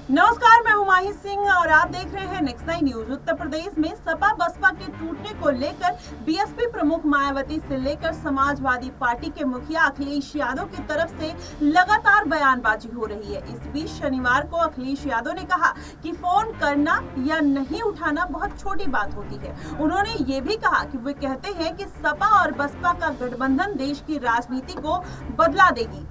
नमस्कार, मैं हुमायूं सिंह और आप देख रहे हैं नेक्स्ट 9 न्यूज। उत्तर प्रदेश में सपा बसपा के टूटने को लेकर बीएसपी प्रमुख मायावती से लेकर समाजवादी पार्टी के मुखिया अखिलेश यादव की तरफ से लगातार बयानबाजी हो रही है। इस बीच शनिवार को अखिलेश यादव ने कहा कि फोन करना या नहीं उठाना बहुत छोटी बात होती है। उन्होंने ये भी कहा कि वे कहते हैं कि सपा और बसपा का गठबंधन देश की राजनीति को बदला देगी,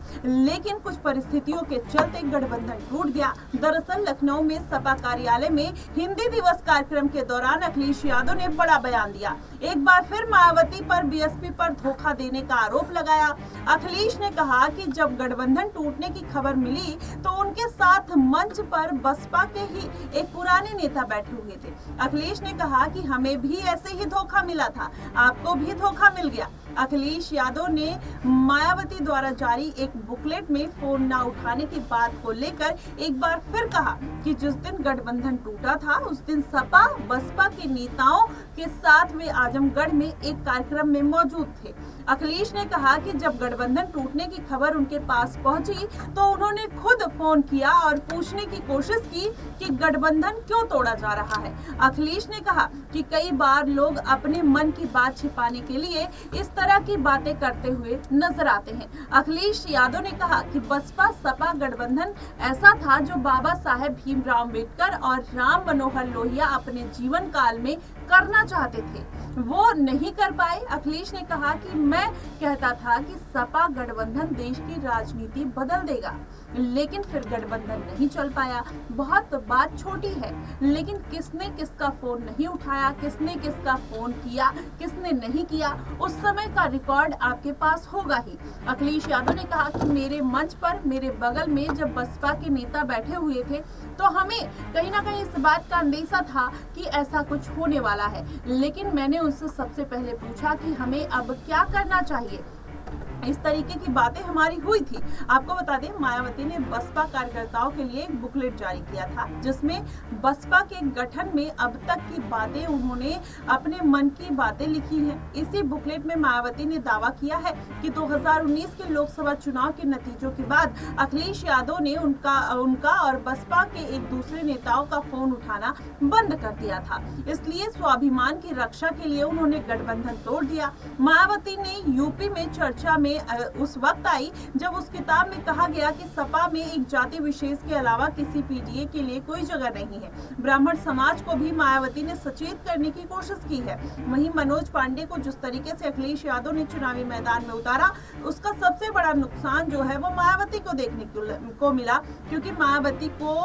लेकिन कुछ परिस्थितियों के चलते गठबंधन टूट गया। दरअसल लखनऊ में सपा कार्यालय में हिंदी दिवस कार्यक्रम के दौरान अखिलेश यादव ने बड़ा बयान दिया। एक बार फिर मायावती पर बीएसपी पर धोखा देने का आरोप लगाया। अखिलेश ने कहा कि जब गठबंधन टूटने की खबर मिली तो उनके साथ मंच पर बसपा के ही एक पुराने नेता बैठे हुए थे। अखिलेश ने कहा कि हमें भी ऐसे ही धोखा मिला था, आपको भी धोखा मिल गया। अखिलेश यादव ने मायावती द्वारा जारी एक बुकलेट में फोन न उठाने की बात को लेकर एक बार फिर कहा कि जिस दिन गठबंधन टूटा था उस दिन सपा बसपा के नेताओं के साथ वे आजमगढ़ में एक कार्यक्रम में मौजूद थे। अखिलेश ने कहा कि जब गठबंधन टूटने की खबर उनके पास पहुंची तो उन्होंने खुद फोन किया और पूछने की कोशिश की कि गठबंधन क्यों तोड़ा जा रहा है। अखिलेश ने कहा कि कई बार लोग अपने मन की बात छिपाने के लिए इस तरह की बातें करते हुए नजर आते हैं। अखिलेश यादव ने कहा कि बसपा सपा गठबंधन ऐसा था जो बाबा साहेब भीमराव अम्बेडकर और राम मनोहर लोहिया अपने जीवन काल में करना चाहते थे, वो नहीं कर पाए। अखिलेश ने कहा कि मैं कहता था कि सपा गठबंधन देश की राजनीति बदल देगा, लेकिन फिर गठबंधन नहीं चल पाया। बहुत बात छोटी है, लेकिन किसने किसका फोन नहीं उठाया, किसने किसका फोन किया, किसने नहीं किया, उस समय का रिकॉर्ड आपके पास होगा ही। अखिलेश यादव ने कहा कि मेरे मंच पर मेरे बगल में जब बसपा के नेता बैठे हुए थे तो हमें कहीं ना कहीं इस बात का अंदेशा था कि ऐसा कुछ होने वाला है, लेकिन मैंने उनसे सबसे पहले पूछा कि हमें अब क्या करना चाहिए। इस तरीके की बातें हमारी हुई थी। आपको बता दें, मायावती ने बसपा कार्यकर्ताओं के लिए एक बुकलेट जारी किया था जिसमें बसपा के गठन में अब तक की बातें उन्होंने अपने मन की बातें लिखी हैं। इसी बुकलेट में मायावती ने दावा किया है कि 2019 के लोकसभा चुनाव के नतीजों के बाद अखिलेश यादव ने उनका और बसपा के एक दूसरे नेताओं का फोन उठाना बंद कर दिया था, इसलिए स्वाभिमान की रक्षा के लिए उन्होंने गठबंधन तोड़ दिया। मायावती ने यूपी में चर्चा में उस वक्त आई जब उस किताब में कहा गया कि सपा में एक जाति विशेष के अलावा किसी पीडीए के लिए कोई जगह नहीं है। ब्राह्मण समाज को भी मायावती ने सचेत करने की कोशिश की है। वहीं मनोज पांडे को जिस तरीके से अखिलेश यादव ने चुनावी मैदान में उतारा, उसका सबसे बड़ा नुकसान जो है वो मायावती को देखने को मिला, क्योंकि मायावती को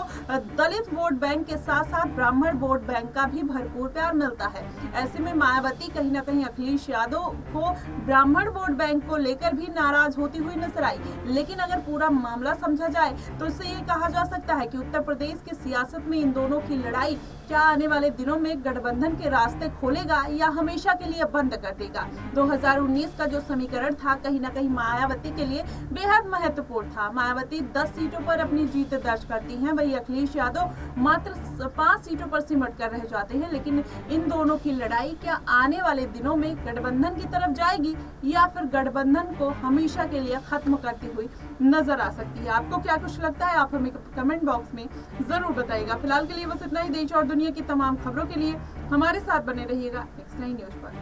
दलित वोट बैंक के साथ साथ ब्राह्मण वोट बैंक का भी भरपूर प्यार मिलता है। ऐसे में मायावती कहीं ना कहीं अखिलेश यादव को ब्राह्मण वोट बैंक को लेकर भी नाराज होती हुई नजर आई। लेकिन अगर पूरा मामला समझा जाए तो इससे ये कहा जा सकता है कि उत्तर प्रदेश की सियासत में इन दोनों की लड़ाई क्या आने वाले दिनों में गठबंधन के रास्ते खोलेगा या हमेशा के लिए बंद कर देगा। 2019 का जो समीकरण था कहीं ना कहीं मायावती के लिए बेहद महत्वपूर्ण था। मायावती 10 सीटों पर अपनी जीत दर्ज करती हैं, वही अखिलेश यादव मात्र 5 सीटों पर सिमट कर रह जाते हैं। लेकिन इन दोनों की लड़ाई क्या आने वाले दिनों में गठबंधन की तरफ जाएगी या फिर गठबंधन को हमेशा के लिए खत्म करती हुई नजर आ सकती है। आपको क्या कुछ लगता है, आप हमें कमेंट बॉक्स में जरूर बताइएगा। फिलहाल के लिए बस इतना ही। देश और दुनिया की तमाम खबरों के लिए हमारे साथ बने रहिएगा नेक्स्ट 9 न्यूज पर।